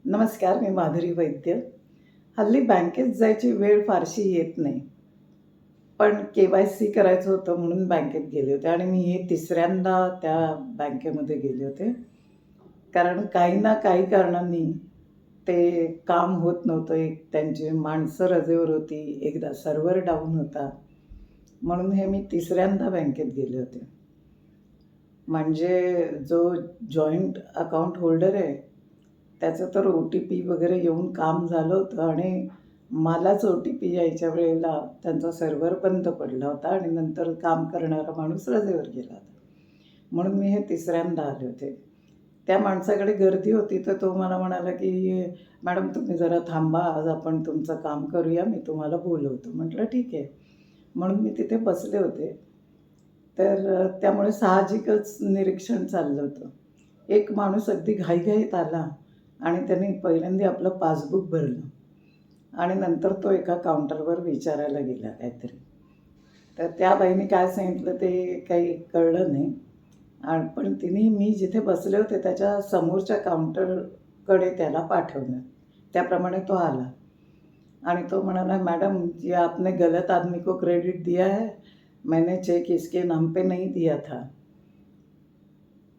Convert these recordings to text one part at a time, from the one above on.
नमस्कार, मी माधुरी वैद्य. हल्ली बँकेत जायची वेळ फारशी येत नाही. पण के-वाय-सी करायचं होतं म्हणून बँकेत गेले होते आणि मी हे तिसऱ्यांदा त्या बँकेमध्ये गेले होते. कारण काही ना काही कारणांनी ते काम होत नव्हतं. एक त्यांची माणसं रजेवर होती, एकदा सर्व्हर डाऊन होता. म्हणून हे मी तिसऱ्यांदा बँकेत गेले होते. म्हणजे जो जॉइंट अकाउंट होल्डर आहे, त्याचं तर ओ-टी-पी वगैरे येऊन काम झालं होतं आणि मलाच ओ-टी-पी यायच्या वेळेला त्यांचा सर्व्हर बंद पडला होता आणि नंतर काम करणारा माणूस रजेवर गेला होता. म्हणून मी हे तिसऱ्यांदा आले होते. त्या माणसाकडे गर्दी होती, तर तो मला म्हणाला, की "मॅडम तुम्ही जरा थांबा, आज आपण तुमचं काम करूया, मी तुम्हाला बोलवतो." म्हटलं ठीक आहे. म्हणून मी तिथे बसले होते. तर त्यामुळे साहजिकच निरीक्षण चाललं होतं. एक माणूस अगदी घाईघाईत आला आणि त्याने पहिल्यांदा आपलं पासबुक भरलं आणि नंतर तो एका काउंटरवर विचारायला गेला काहीतरी. तर त्या बाईने काय सांगितलं ते काही कळलं नाही. आणि पण तिने मी जिथे बसले होते त्याच्या समोरच्या काउंटरकडे त्याला पाठवलं. त्याप्रमाणे तो आला आणि तो म्हणाला, "मैडम ये आपने गलत आदमी को क्रेडिट दिया है. मैंने चेक इसके नाम पे नहीं दिया था.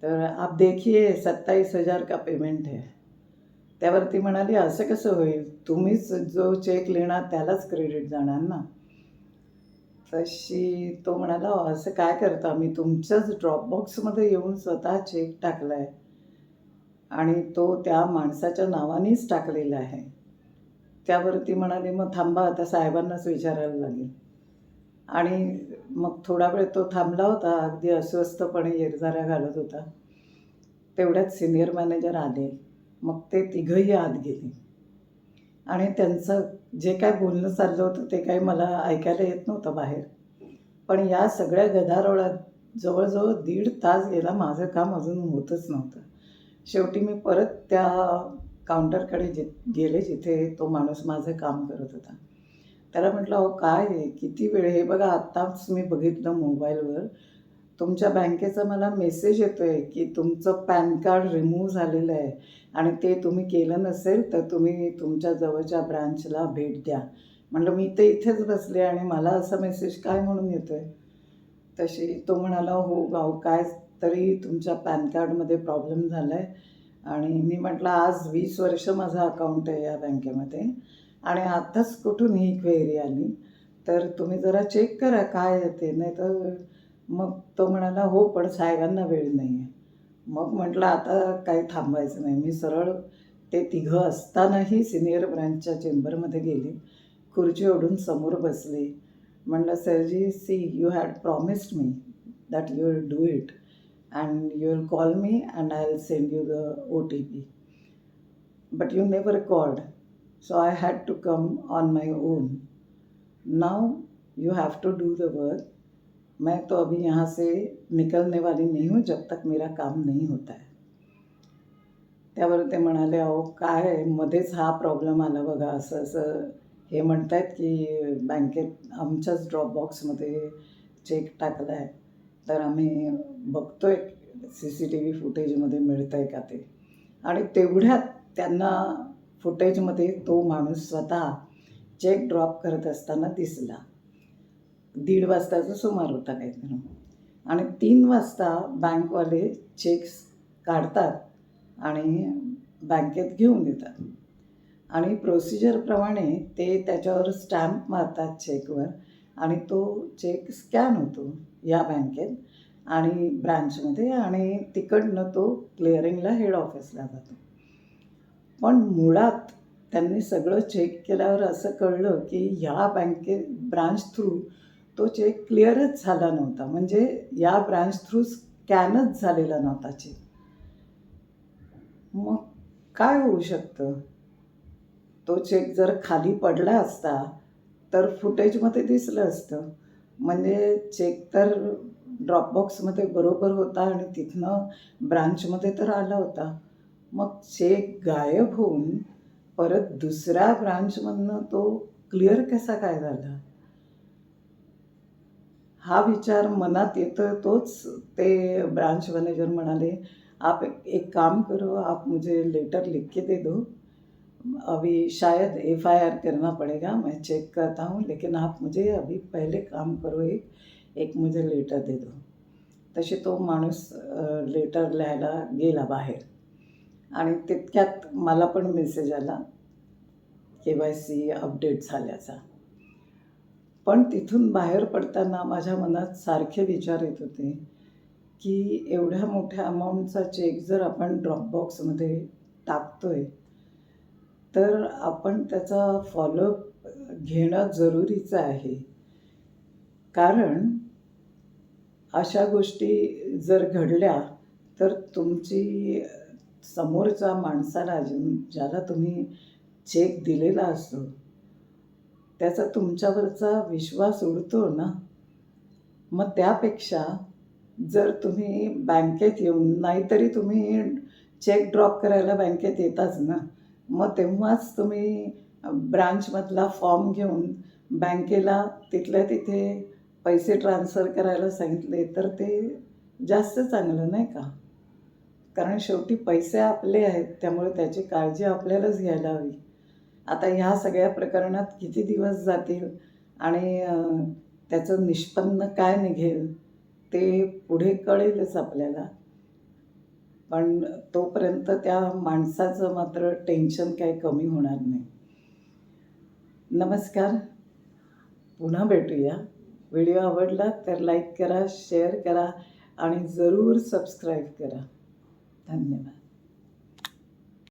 तर आप देखिए 27,000 का पेमेंट है." त्यावरती म्हणाली, "असं कसं होईल? तुम्हीच जो चेक लिहिणार त्यालाच क्रेडिट जाणार ना." तशी तो म्हणाला, "असं काय करता? मी तुमच्याच ड्रॉपबॉक्समध्ये येऊन स्वतः चेक टाकला आहे आणि तो त्या माणसाच्या नावानेच टाकलेला आहे." त्यावरती म्हणाली, "मग थांबा, आता साहेबांनाच विचारायला लागेल." आणि मग थोडा वेळ तो थांबला होता, अगदी अस्वस्थपणे येरझाऱ्या घालत होता. तेवढ्यात सिनियर मॅनेजर आले. मग ते तिघंही आत गेले आणि त्यांचं जे काय बोलणं चाललं होतं ते काही मला ऐकायला येत नव्हतं बाहेर. पण या सगळ्या गदारोळात जवळजवळ 1.5 तास गेला. माझं काम अजून होतच नव्हतं. शेवटी मी परत त्या काउंटरकडे गेले जिथे तो माणूस माझं काम करत होता. त्याला म्हटलं, "अहो काय आहे? किती वेळ? हे बघा आत्ताच मी बघितलं मोबाईलवर. तुमच्या बँकेचा मला मेसेज येतोय, की तुमचं पॅन कार्ड रिमूव्ह झालेलं आहे आणि ते तुम्ही केलं नसेल तर तुम्ही तुमच्या जवळच्या ब्रांचला भेट द्या." म्हटलं, "मी तर इथेच बसले आणि मला असा मेसेज काय म्हणून येतोय?" तशी तो म्हणाला, "हो गाव काय तरी तुमच्या पॅन कार्डमध्ये प्रॉब्लेम झाला आहे." आणि मी म्हटलं, "आज 20 वर्ष माझं अकाउंट आहे या बँकेमध्ये आणि आत्ताच कुठून ही क्वेरी आली. तर तुम्ही जरा चेक करा काय आहे ते, नाहीतर." मग तो म्हणाला, "हो, पण साहेबांना वेळ नाही आहे." मग म्हटलं, "आता काही थांबायचं नाही." मी सरळ ते तिघं असतानाही सिनियर ब्रँचच्या चेंबरमध्ये गेले. खुर्ची ओढून समोर बसले. म्हणलं, "सरजी C you had promised me that you will do it and you will call me and I will send you the OTP. But you never called. So I had to come on my on. Now you have to do the work. मैं तो अभी यहाँ से निकलने वाली नहीं हूँ जब तक मेरा काम नहीं होता है." त्यावर ते म्हणाले, "अहो काय आहे, मध्येच हा प्रॉब्लेम आला बघा, असं-असं हे म्हणतायत की बँकेत आमच्याच ड्रॉपबॉक्समध्ये चेक टाकला आहे. तर आम्ही बघतोय CCTV फुटेजमध्ये मिळतं आहे का ते." आणि तेवढ्यात त्यांना फुटेजमध्ये तो माणूस स्वतः चेक ड्रॉप करत असताना दिसला. 1:30 वाजताचा सुमार होता काहीतरी. आणि 3 वाजता बँकवाले चेक्स काढतात आणि बँकेत घेऊन येतात. आणि प्रोसिजरप्रमाणे ते त्याच्यावर स्टॅम्प मारतात चेकवर आणि तो चेक स्कॅन होतो या बँकेत आणि ब्रांचमध्ये आणि तिकडनं तो क्लिअरिंगला हेड ऑफिसला जातो. पण मुळात त्यांनी सगळं चेक केल्यावर असं कळलं की ह्या ब्रांच थ्रू तो चेक क्लिअरच झाला नव्हता. म्हणजे या ब्रांच थ्रू स्कॅनच झालेला नव्हता चेक. मग काय होऊ शकतं? तो चेक जर खाली पडला असता तर फुटेजमध्ये दिसलं असतं. म्हणजे चेक तर ड्रॉपबॉक्समध्ये बरोबर होता आणि तिथनं ब्रांचमध्ये तर आला होता. मग चेक गायब होऊन परत दुसऱ्या ब्रांचमधनं तो क्लिअर कसा काय झाला? हा विचार मनात येतोय तोच ते ब्रांच मॅनेजर म्हणाले, "आप एक काम करो, आप मुझे लेटर लिख के दे दो अभी शायद एफआईआर करना पड़ेगा, मैं चेक करता हूँ, लेकिन आप मुझे अभी पहिले काम करो, एक मुझे लेटर दे दो. तसे तो माणूस लेटर लिहायला गेला बाहेर आणि तितक्यात मला पण मेसेज आला KYC अपडेट झाल्याचा. पण तिथून बाहेर पडताना माझ्या मनात सारखे विचार येत होते की एवढ्या मोठ्या अमाऊंटचा चेक जर आपण ड्रॉपबॉक्समध्ये टाकतोय, तर आपण त्याचा फॉलोअप घेणं जरुरीचं आहे. कारण अशा गोष्टी जर घडल्या तर तुमची समोरच्या माणसाला ज्याला तुम्ही चेक दिलेला असतो त्याचा तुमच्यावरचा विश्वास उडतो ना. मग त्यापेक्षा जर तुम्ही बँकेत येऊन, नाहीतरी तुम्ही चेक ड्रॉप करायला बँकेत येताच ना, मग तेव्हाच तुम्ही ब्रांचमधला फॉर्म घेऊन बँकेला तिथल्या तिथे पैसे ट्रान्सफर करायला सांगितले तर ते जास्त चांगलं नाही का. कारण शेवटी पैसे आपले आहेत, त्यामुळे त्याची काळजी आपल्यालाच घ्यायला हवी. आता ह्या सगळ्या प्रकरणात किती दिवस जातील आणि त्याचं निष्पन्न काय निघेल ते पुढे कळेलच आपल्याला. पण तोपर्यंत त्या माणसाचं मात्र टेन्शन काही कमी होणार नाही. नमस्कार, पुन्हा भेटूया. व्हिडिओ आवडला तर लाईक करा, शेअर करा आणि जरूर सबस्क्राईब करा. धन्यवाद.